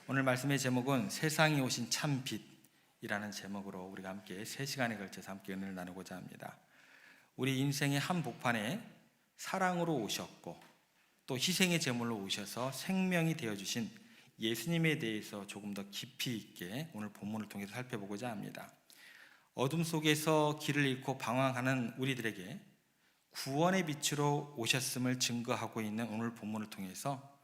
오늘 말씀의 제목은 세상에 오신 참 빛이라는 제목으로 우리가 함께 3시간에 걸쳐서 함께 은혜를 나누고자 합니다. 우리 인생의 한복판에 사랑으로 오셨고 또 희생의 제물로 오셔서 생명이 되어주신 예수님에 대해서 조금 더 깊이 있게 오늘 본문을 통해서 살펴보고자 합니다. 어둠 속에서 길을 잃고 방황하는 우리들에게 구원의 빛으로 오셨음을 증거하고 있는 오늘 본문을 통해서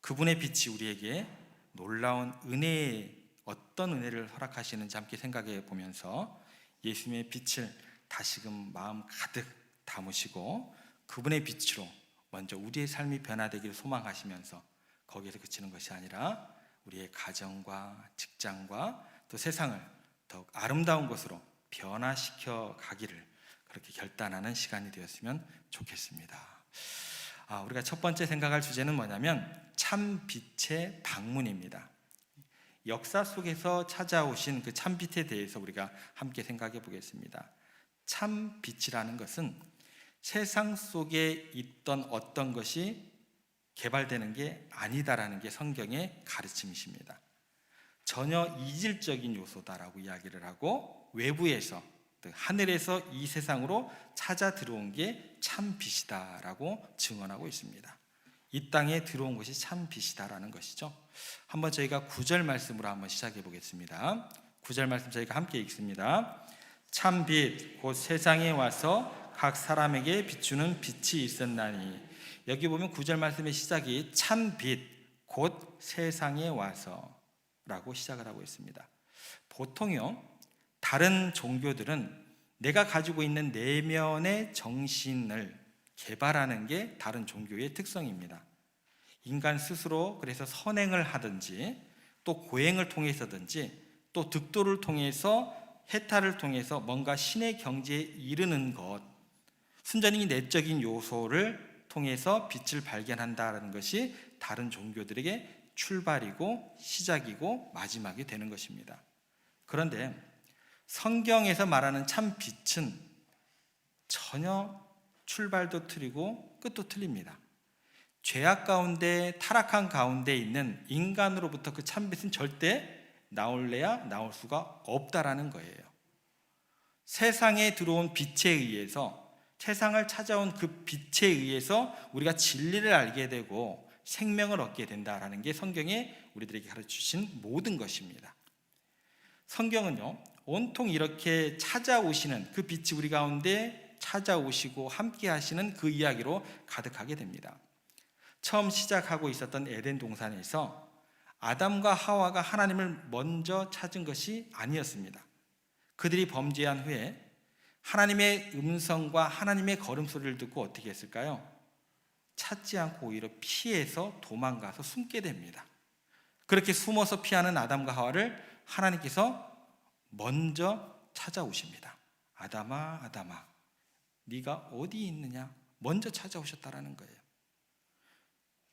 그분의 빛이 우리에게 놀라운 은혜의 어떤 은혜를 허락하시는지 함께 생각해 보면서 예수님의 빛을 다시금 마음 가득 담으시고 그분의 빛으로 먼저 우리의 삶이 변화되기를 소망하시면서 거기에서 그치는 것이 아니라 우리의 가정과 직장과 또 세상을 더욱 아름다운 것으로 변화시켜 가기를 그렇게 결단하는 시간이 되었으면 좋겠습니다. 우리가 첫 번째 생각할 주제는 뭐냐면 참 빛의 방문입니다. 역사 속에서 찾아오신 그 참 빛에 대해서 우리가 함께 생각해 보겠습니다. 참 빛이라는 것은 세상 속에 있던 어떤 것이 개발되는 게 아니다라는 게 성경의 가르침이십니다. 전혀 이질적인 요소다라고 이야기를 하고 외부에서 하늘에서 이 세상으로 찾아 들어온 게 참 빛이다라고 증언하고 있습니다. 이 땅에 들어온 것이 참 빛이다라는 것이죠. 한번 저희가 9절 말씀으로 한번 시작해 보겠습니다. 9절 말씀 저희가 함께 읽습니다. 참 빛 곧 세상에 와서 각 사람에게 비추는 빛이 있었나니. 여기 보면 9절 말씀의 시작이 참 빛 곧 세상에 와서 라고 시작을 하고 있습니다. 보통요 다른 종교들은 내가 가지고 있는 내면의 정신을 개발하는 게 다른 종교의 특성입니다. 인간 스스로 그래서 선행을 하든지 또 고행을 통해서든지 또 득도를 통해서 해탈을 통해서 뭔가 신의 경지에 이르는 것, 순전히 내적인 요소를 통해서 빛을 발견한다는 것이 다른 종교들에게 출발이고 시작이고 마지막이 되는 것입니다. 그런데 성경에서 말하는 참 빛은 전혀 출발도 틀리고 끝도 틀립니다. 죄악 가운데 타락한 가운데 있는 인간으로부터 그 참 빛은 절대 나올래야 나올 수가 없다라는 거예요. 세상에 들어온 빛에 의해서 세상을 찾아온 그 빛에 의해서 우리가 진리를 알게 되고 생명을 얻게 된다라는 게 성경에 우리들에게 가르치신 모든 것입니다. 성경은요 온통 이렇게 찾아오시는 그 빛이 우리 가운데 찾아오시고 함께 하시는 그 이야기로 가득하게 됩니다. 처음 시작하고 있었던 에덴 동산에서 아담과 하와가 하나님을 먼저 찾은 것이 아니었습니다. 그들이 범죄한 후에 하나님의 음성과 하나님의 걸음소리를 듣고 어떻게 했을까요? 찾지 않고 오히려 피해서 도망가서 숨게 됩니다. 그렇게 숨어서 피하는 아담과 하와를 하나님께서 먼저 찾아오십니다. 아담아 아담아 네가 어디 있느냐 먼저 찾아오셨다라는 거예요.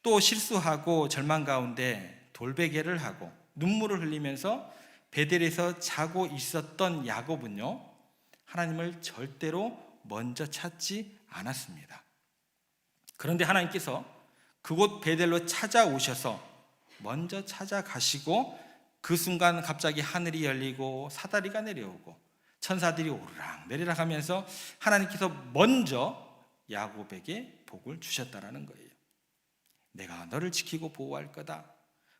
또 실수하고 절망 가운데 돌베개를 하고 눈물을 흘리면서 베델에서 자고 있었던 야곱은요 하나님을 절대로 먼저 찾지 않았습니다. 그런데 하나님께서 그곳 베델로 찾아오셔서 먼저 찾아가시고 그 순간 갑자기 하늘이 열리고 사다리가 내려오고 천사들이 오르락 내리락 하면서 하나님께서 먼저 야곱에게 복을 주셨다라는 거예요. 내가 너를 지키고 보호할 거다.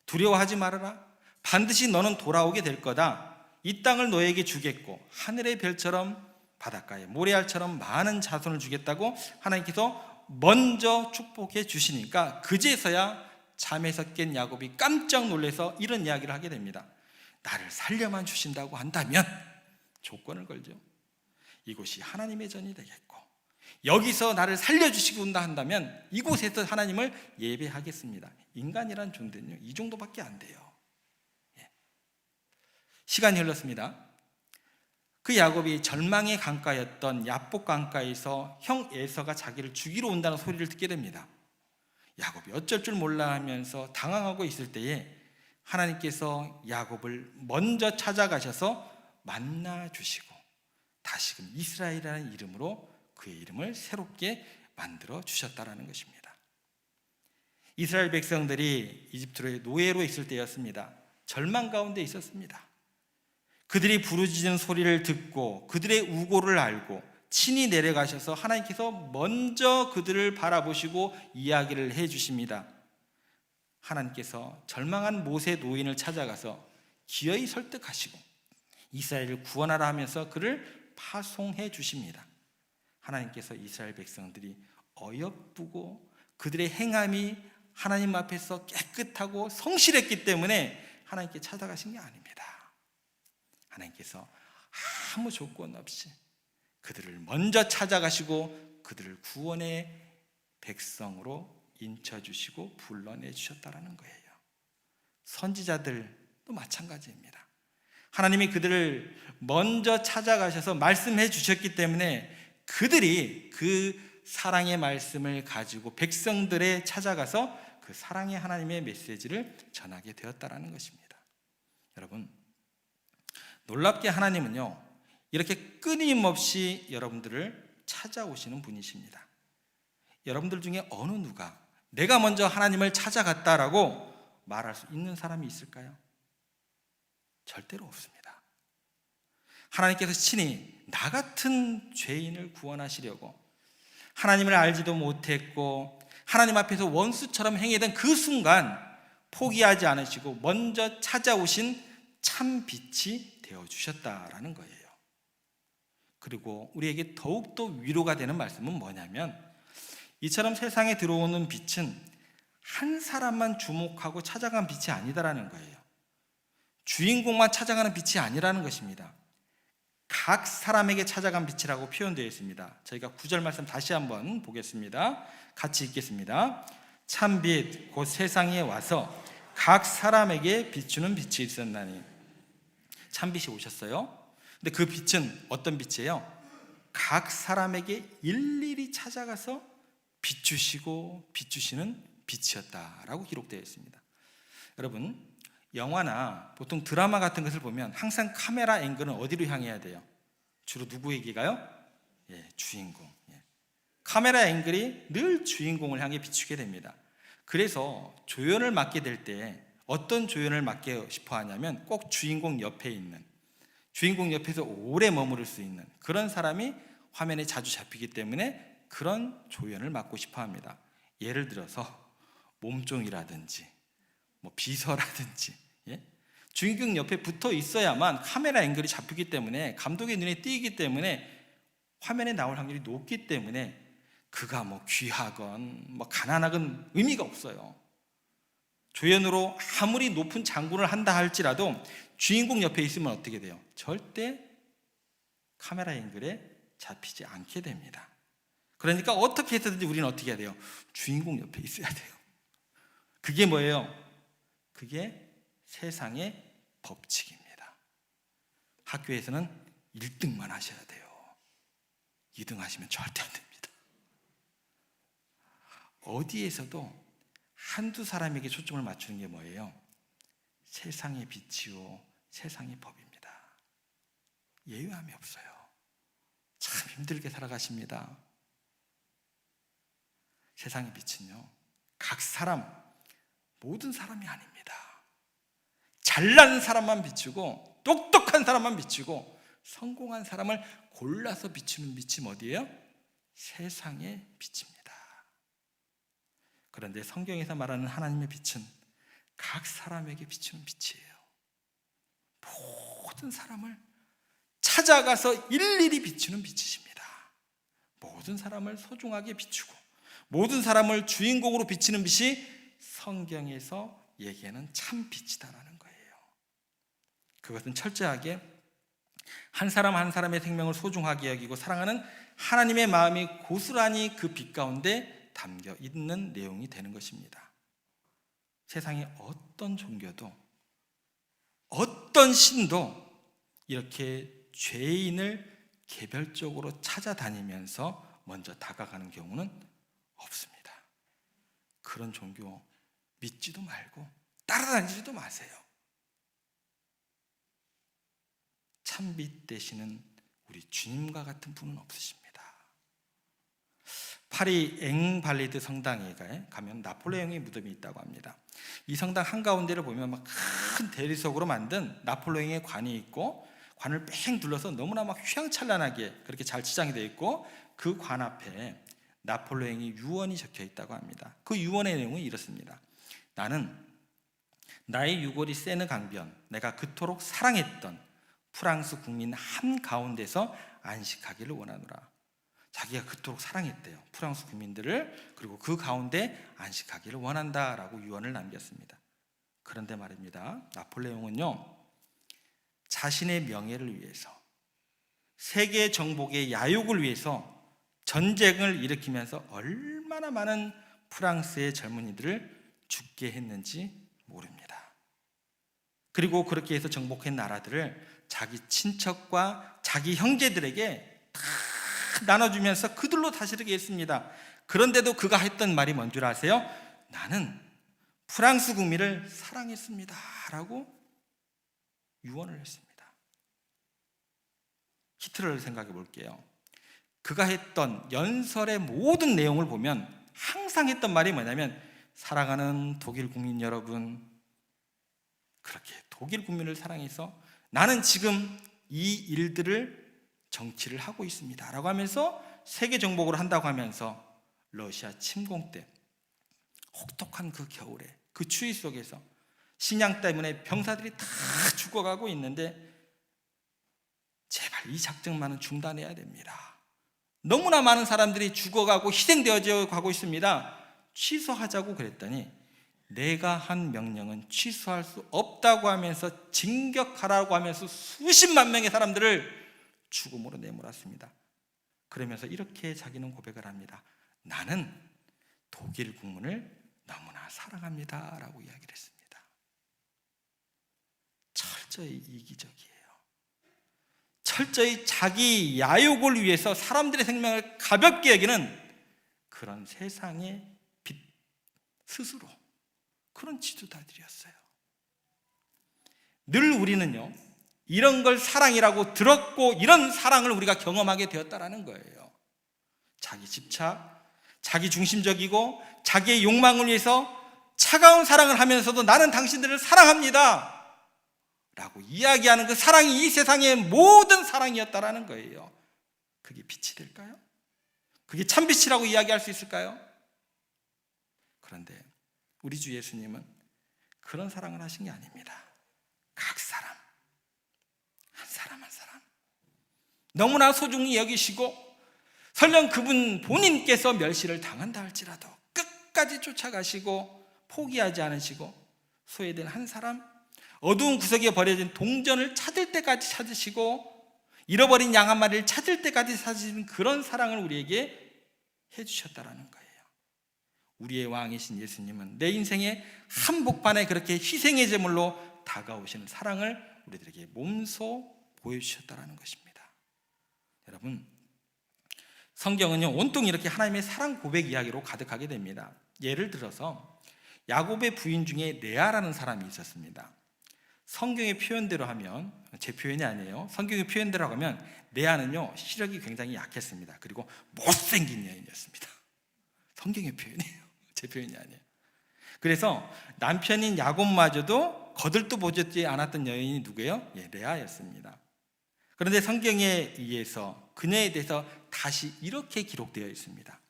두려워하지 말아라. 반드시 너는 돌아오게 될 거다. 이 땅을 너에게 주겠고 하늘의 별처럼 바닷가의 모래알처럼 많은 자손을 주겠다고 하나님께서 먼저 축복해 주시니까 그제서야 잠에서 깬 야곱이 깜짝 놀라서 이런 이야기를 하게 됩니다. 나를 살려만 주신다고 한다면 조건을 걸죠. 이곳이 하나님의 전이 되겠고 여기서 나를 살려주시고 한다면 이곳에서 하나님을 예배하겠습니다. 인간이란 존재는요 이 정도밖에 안 돼요. 시간이 흘렀습니다. 그 야곱이 절망의 강가였던 야복 강가에서 형 에서가 자기를 죽이러 온다는 소리를 듣게 됩니다. 야곱이 어쩔 줄 몰라 하면서 당황하고 있을 때에 하나님께서 야곱을 먼저 찾아가셔서 만나주시고 다시금 이스라엘이라는 이름으로 그의 이름을 새롭게 만들어 주셨다라는 것입니다. 이스라엘 백성들이 이집트의 노예로 있을 때였습니다. 절망 가운데 있었습니다. 그들이 부르짖는 소리를 듣고 그들의 우고를 알고 친히 내려가셔서 하나님께서 먼저 그들을 바라보시고 이야기를 해주십니다. 하나님께서 절망한 모세 노인을 찾아가서 기어이 설득하시고 이스라엘을 구원하라 하면서 그를 파송해 주십니다. 하나님께서 이스라엘 백성들이 어여쁘고 그들의 행함이 하나님 앞에서 깨끗하고 성실했기 때문에 하나님께 찾아가신 게 아닙니다. 하나님께서 아무 조건 없이 그들을 먼저 찾아가시고 그들을 구원의 백성으로 인쳐주시고 불러내주셨다는 거예요. 선지자들도 마찬가지입니다. 하나님이 그들을 먼저 찾아가셔서 말씀해 주셨기 때문에 그들이 그 사랑의 말씀을 가지고 백성들에 찾아가서 그 사랑의 하나님의 메시지를 전하게 되었다는 것입니다. 여러분, 놀랍게 하나님은요, 이렇게 끊임없이 여러분들을 찾아오시는 분이십니다. 여러분들 중에 어느 누가 내가 먼저 하나님을 찾아갔다라고 말할 수 있는 사람이 있을까요? 절대로 없습니다. 하나님께서 친히 나 같은 죄인을 구원하시려고 하나님을 알지도 못했고 하나님 앞에서 원수처럼 행해던 그 순간 포기하지 않으시고 먼저 찾아오신 참 빛이 되어주셨다라는 거예요. 그리고 우리에게 더욱더 위로가 되는 말씀은 뭐냐면, 이처럼 세상에 들어오는 빛은 한 사람만 주목하고 찾아간 빛이 아니다라는 거예요. 주인공만 찾아가는 빛이 아니라는 것입니다. 각 사람에게 찾아간 빛이라고 표현되어 있습니다. 저희가 9절 말씀 다시 한번 보겠습니다. 같이 읽겠습니다. 참빛 곧 세상에 와서 각 사람에게 비추는 빛이 있었나니. 참빛이 오셨어요. 근데 그 빛은 어떤 빛이에요? 각 사람에게 일일이 찾아가서 비추시고 비추시는 빛이었다라고 기록되어 있습니다. 여러분, 영화나 보통 드라마 같은 것을 보면 항상 카메라 앵글은 어디로 향해야 돼요? 주로 누구에게 가요? 주인공. 카메라 앵글이 늘 주인공을 향해 비추게 됩니다. 그래서 조연을 맡게 될 때 어떤 조연을 맡고 싶어 하냐면 꼭 주인공 옆에 있는, 주인공 옆에서 오래 머무를 수 있는 그런 사람이 화면에 자주 잡히기 때문에 그런 조연을 맡고 싶어 합니다. 예를 들어서 몸종이라든지 비서라든지, 주인공 옆에 붙어 있어야만 카메라 앵글이 잡히기 때문에 감독의 눈에 띄기 때문에 화면에 나올 확률이 높기 때문에 그가 귀하건 가난하건 의미가 없어요. 조연으로 아무리 높은 장군을 한다 할지라도 주인공 옆에 있으면 어떻게 돼요? 절대 카메라 앵글에 잡히지 않게 됩니다. 그러니까 어떻게 해서든지 우리는 어떻게 해야 돼요? 주인공 옆에 있어야 돼요. 그게 뭐예요? 그게 세상의 법칙입니다. 학교에서는 1등만 하셔야 돼요. 2등 하시면 절대 안 됩니다. 어디에서도 한두 사람에게 초점을 맞추는 게 뭐예요? 세상의 빛이요 세상의 법입니다. 예외함이 없어요. 참 힘들게 살아가십니다. 세상의 빛은요, 각 사람, 모든 사람이 아닙니다. 잘난 사람만 비추고 똑똑한 사람만 비추고 성공한 사람을 골라서 비추는 빛이 어디예요? 세상의 빛입니다. 그런데 성경에서 말하는 하나님의 빛은 각 사람에게 비추는 빛이에요. 모든 사람을 찾아가서 일일이 비추는 빛이십니다. 모든 사람을 소중하게 비추고 모든 사람을 주인공으로 비추는 빛이 성경에서 얘기하는 참 빛이다라는 거예요. 그것은 철저하게 한 사람 한 사람의 생명을 소중하게 여기고 사랑하는 하나님의 마음이 고스란히 그 빛 가운데 담겨 있는 내용이 되는 것입니다. 세상의 어떤 종교도 어떤 신도 이렇게 죄인을 개별적으로 찾아다니면서 먼저 다가가는 경우는 없습니다. 그런 종교 믿지도 말고 따라다니지도 마세요. 참빛 되시는 우리 주님과 같은 분은 없으십니다. 파리 앵발리드 성당에 가면 나폴레옹의 무덤이 있다고 합니다. 이 성당 한가운데를 보면 막 큰 대리석으로 만든 나폴레옹의 관이 있고, 관을 뺑 둘러서 너무나 막 휘황찬란하게 그렇게 잘 치장이 되어 있고, 그 관 앞에 나폴레옹의 유언이 적혀 있다고 합니다. 그 유언의 내용은 이렇습니다. 나는 나의 유골이 세느 강변, 내가 그토록 사랑했던 프랑스 국민 한가운데서 안식하기를 원하노라. 자기가 그토록 사랑했대요, 프랑스 국민들을. 그리고 그 가운데 안식하기를 원한다라고 유언을 남겼습니다. 그런데 말입니다, 나폴레옹은요, 자신의 명예를 위해서, 세계 정복의 야욕을 위해서 전쟁을 일으키면서 얼마나 많은 프랑스의 젊은이들을 죽게 했는지 모릅니다. 그리고 그렇게 해서 정복한 나라들을 자기 친척과 자기 형제들에게 다 나눠주면서 그들로 다스리게 했습니다. 그런데도 그가 했던 말이 뭔 줄 아세요? 나는 프랑스 국민을 사랑했습니다 라고 유언을 했습니다. 히틀러를 생각해 볼게요. 그가 했던 연설의 모든 내용을 보면 항상 했던 말이 뭐냐면, 사랑하는 독일 국민 여러분, 그렇게 독일 국민을 사랑해서 나는 지금 이 일들을 정치를 하고 있습니다 라고 하면서 세계 정복을 한다고 하면서 러시아 침공 때 혹독한 그 겨울에 그 추위 속에서 신양 때문에 병사들이 다 죽어가고 있는데, 제발 이 작전만은 중단해야 됩니다. 너무나 많은 사람들이 죽어가고 희생되어져 가고 있습니다. 취소하자고 그랬더니 내가 한 명령은 취소할 수 없다고 하면서 진격하라고 하면서 수십만 명의 사람들을 죽음으로 내몰았습니다. 그러면서 이렇게 자기는 고백을 합니다. 나는 독일 국민을 너무나 사랑합니다 라고 이야기를 했습니다. 철저히 이기적이에요. 철저히 자기 야욕을 위해서 사람들의 생명을 가볍게 여기는 그런 세상의 빛 스스로, 그런 지도자들이었어요. 늘 우리는요, 이런 걸 사랑이라고 들었고 이런 사랑을 우리가 경험하게 되었다라는 거예요. 자기 집착, 자기 중심적이고 자기의 욕망을 위해서 차가운 사랑을 하면서도 나는 당신들을 사랑합니다 라고 이야기하는 그 사랑이 이 세상의 모든 사랑이었다라는 거예요. 그게 빛이 될까요? 그게 참빛이라고 이야기할 수 있을까요? 그런데 우리 주 예수님은 그런 사랑을 하신 게 아닙니다. 각 사람, 한 사람 한 사람 너무나 소중히 여기시고, 설령 그분 본인께서 멸시를 당한다 할지라도 끝까지 쫓아가시고 포기하지 않으시고, 소외된 한 사람, 어두운 구석에 버려진 동전을 찾을 때까지 찾으시고 잃어버린 양 한 마리를 찾을 때까지 찾으시는 그런 사랑을 우리에게 해주셨다라는 거예요. 우리의 왕이신 예수님은 내 인생의 한복판에 그렇게 희생의 제물로 다가오시는 사랑을 우리들에게 몸소 보여주셨다라는 것입니다. 여러분, 성경은요, 온통 이렇게 하나님의 사랑 고백 이야기로 가득하게 됩니다. 예를 들어서 야곱의 부인 중에 레아라는 사람이 있었습니다. 성경의 표현대로 하면, 제 표현이 아니에요, 성경의 표현대로 하면 레아는요, 시력이 굉장히 약했습니다. 그리고 못생긴 여인이었습니다. 성경의 표현이에요, 제 표현이 아니에요. 그래서 남편인 야곱마저도 거들떠보지 않았던 여인이 누구예요? 레아였습니다. 그런데 성경에 의해서 그녀에 대해서 다시 이렇게 기록되어 있습니다.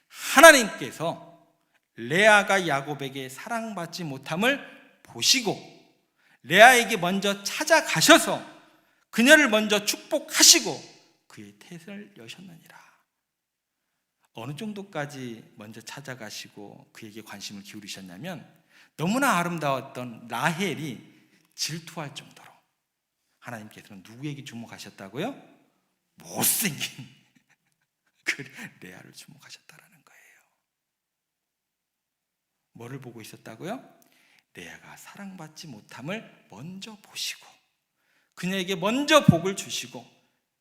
하나님께서 레아가 야곱에게 사랑받지 못함을 보시고 레아에게 먼저 찾아가셔서 그녀를 먼저 축복하시고 그의 태를 여셨느니라. 어느 정도까지 먼저 찾아가시고 그에게 관심을 기울이셨냐면, 너무나 아름다웠던 라헬이 질투할 정도로 하나님께서는 누구에게 주목하셨다고요? 못생긴 그 레아를 주목하셨다라는 거예요. 뭐를 보고 있었다고요? 레아가 사랑받지 못함을 먼저 보시고 그녀에게 먼저 복을 주시고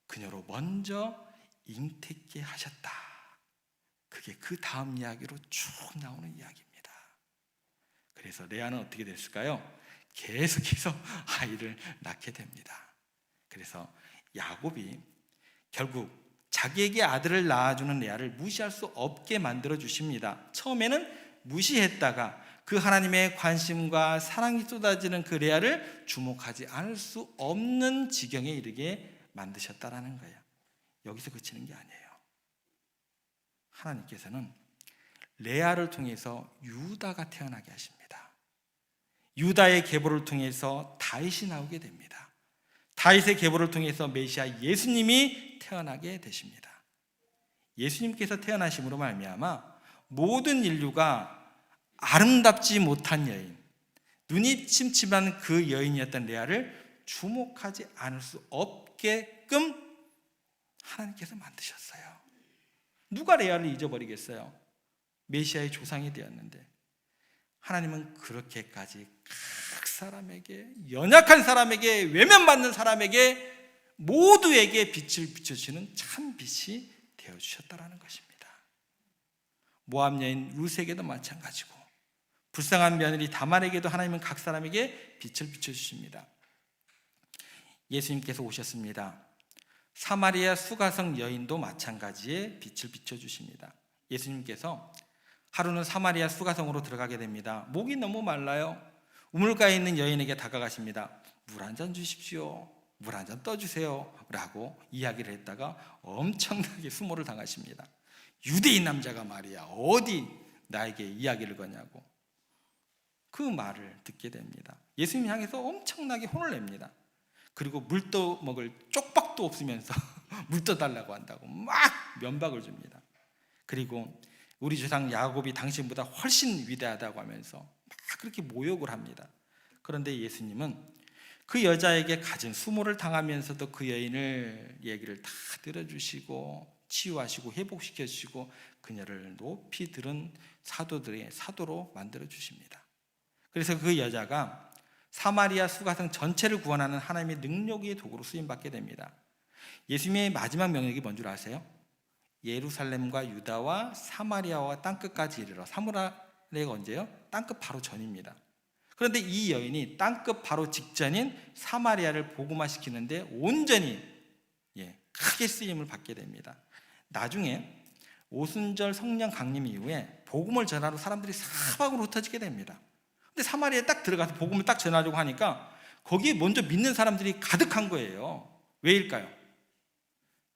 그녀로 먼저 잉태케 하셨다. 그게 그 다음 이야기로 쭉 나오는 이야기입니다. 그래서 레아는 어떻게 됐을까요? 계속해서 아이를 낳게 됩니다. 그래서 야곱이 결국 자기에게 아들을 낳아주는 레아를 무시할 수 없게 만들어 주십니다. 처음에는 무시했다가 그 하나님의 관심과 사랑이 쏟아지는 그 레아를 주목하지 않을 수 없는 지경에 이르게 만드셨다라는 거예요. 여기서 그치는 게 아니에요. 하나님께서는 레아를 통해서 유다가 태어나게 하십니다. 유다의 계보를 통해서 다윗이 나오게 됩니다. 다윗의 계보를 통해서 메시아 예수님이 태어나게 되십니다. 예수님께서 태어나심으로 말미암아 모든 인류가 아름답지 못한 여인, 눈이 침침한 그 여인이었던 레아를 주목하지 않을 수 없게끔 하나님께서 만드셨어요. 누가 레아를 잊어버리겠어요? 메시아의 조상이 되었는데 하나님은 그렇게까지 각 사람에게, 연약한 사람에게, 외면받는 사람에게, 모두에게 빛을 비춰주시는 참 빛이 되어주셨다라는 것입니다. 모압 여인 룻에게도 마찬가지고 불쌍한 며느리 다말에게도 하나님은 각 사람에게 빛을 비춰주십니다. 예수님께서 오셨습니다. 사마리아 수가성 여인도 마찬가지에 빛을 비춰주십니다. 예수님께서 하루는 사마리아 수가성으로 들어가게 됩니다. 목이 너무 말라요. 우물가에 있는 여인에게 다가가십니다. 물 한 잔 주십시오. 물 한 잔 떠주세요 라고 이야기를 했다가 엄청나게 수모를 당하십니다. 유대인 남자가 말이야 어디 나에게 이야기를 거냐고 그 말을 듣게 됩니다. 예수님 향해서 엄청나게 혼을 냅니다. 그리고 물도 먹을 쪽박도 없으면서 물 떠달라고 한다고 막 면박을 줍니다. 그리고 우리 조상 야곱이 당신보다 훨씬 위대하다고 하면서 막 그렇게 모욕을 합니다. 그런데 예수님은 그 여자에게 가진 수모를 당하면서도 그 여인을 얘기를 다 들어주시고 치유하시고 회복시켜주시고 그녀를 높이 들은 사도들의 사도로 만들어 주십니다. 그래서 그 여자가 사마리아 수가성 전체를 구원하는 하나님의 능력의 도구로 쓰임받게 됩니다. 예수님의 마지막 명령이 뭔 줄 아세요? 예루살렘과 유다와 사마리아와 땅끝까지 이르러. 사마리아가 언제요? 땅끝 바로 전입니다. 그런데 이 여인이 땅끝 바로 직전인 사마리아를 복음화시키는데 온전히 크게 쓰임을 받게 됩니다. 나중에 오순절 성령 강림 이후에 복음을 전하러 사람들이 사방으로 흩어지게 됩니다. 근데 사마리아에 딱 들어가서 복음을 딱 전하려고 하니까 거기에 먼저 믿는 사람들이 가득한 거예요. 왜일까요?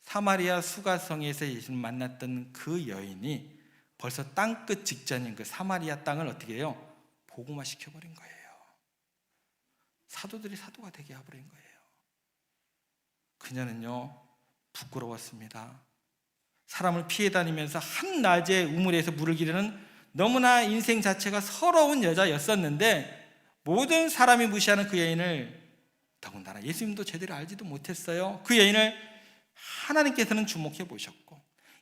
사마리아 수가성에서 예수님을 만났던 그 여인이 벌써 땅끝 직전인 그 사마리아 땅을 어떻게 해요? 복음화 시켜버린 거예요. 사도들이 사도가 되게 해버린 거예요. 그녀는요 부끄러웠습니다. 사람을 피해 다니면서 한낮에 우물에서 물을 기르는 너무나 인생 자체가 서러운 여자였었는데 모든 사람이 무시하는 그 여인을, 더군다나 예수님도 제대로 알지도 못했어요. 그 여인을 하나님께서는 주목해 보셨고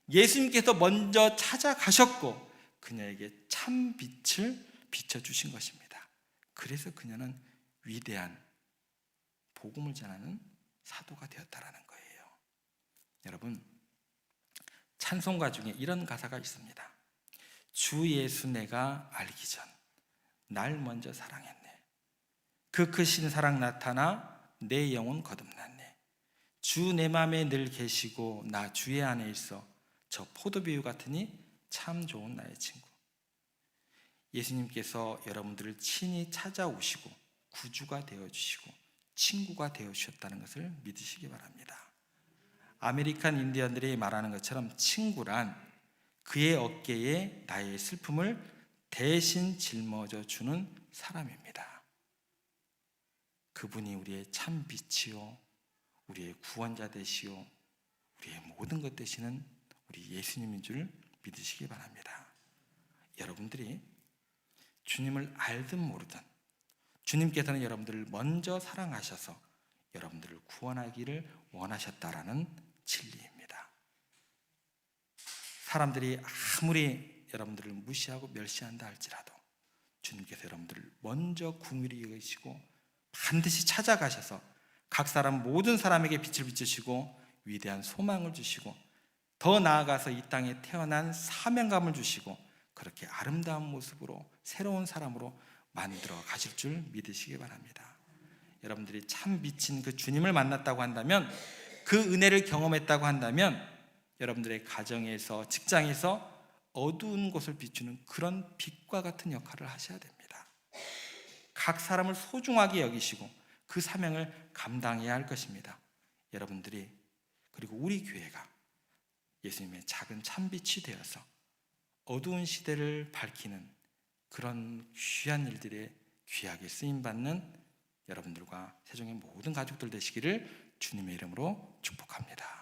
예수님께서 먼저 찾아가셨고 그녀에게 참 빛을 비춰주신 것입니다. 그래서 그녀는 위대한 복음을 전하는 사도가 되었다라는 거예요. 여러분, 찬송가 중에 이런 가사가 있습니다. 주 예수 내가 알기 전 날 먼저 사랑했네. 그 크신 사랑 나타나 내 영혼 거듭났네. 주 내 맘에 늘 계시고 나 주의 안에 있어 저 포도비유 같으니 참 좋은 나의 친구. 예수님께서 여러분들을 친히 찾아오시고 구주가 되어주시고 친구가 되어주셨다는 것을 믿으시기 바랍니다. 아메리칸 인디언들이 말하는 것처럼 친구란 그의 어깨에 나의 슬픔을 대신 짊어져 주는 사람입니다. 그분이 우리의 참 빛이요 우리의 구원자 되시오 우리의 모든 것 되시는 우리 예수님인 줄 믿으시기 바랍니다. 여러분들이 주님을 알든 모르든 주님께서는 여러분들을 먼저 사랑하셔서 여러분들을 구원하기를 원하셨다라는 진리입니다. 사람들이 아무리 여러분들을 무시하고 멸시한다 할지라도 주님께서 여러분들을 먼저 긍휼히 여기시고 반드시 찾아가셔서 각 사람 모든 사람에게 빛을 비추시고 위대한 소망을 주시고 더 나아가서 이 땅에 태어난 사명감을 주시고 그렇게 아름다운 모습으로 새로운 사람으로 만들어 가실 줄 믿으시기 바랍니다. 여러분들이 참 미친 그 주님을 만났다고 한다면 그 은혜를 경험했다고 한다면 여러분들의 가정에서, 직장에서 어두운 곳을 비추는 그런 빛과 같은 역할을 하셔야 됩니다. 각 사람을 소중하게 여기시고 그 사명을 감당해야 할 것입니다. 여러분들이, 그리고 우리 교회가 예수님의 작은 참빛이 되어서 어두운 시대를 밝히는 그런 귀한 일들에 귀하게 쓰임받는 여러분들과 세종의 모든 가족들 되시기를 주님의 이름으로 축복합니다.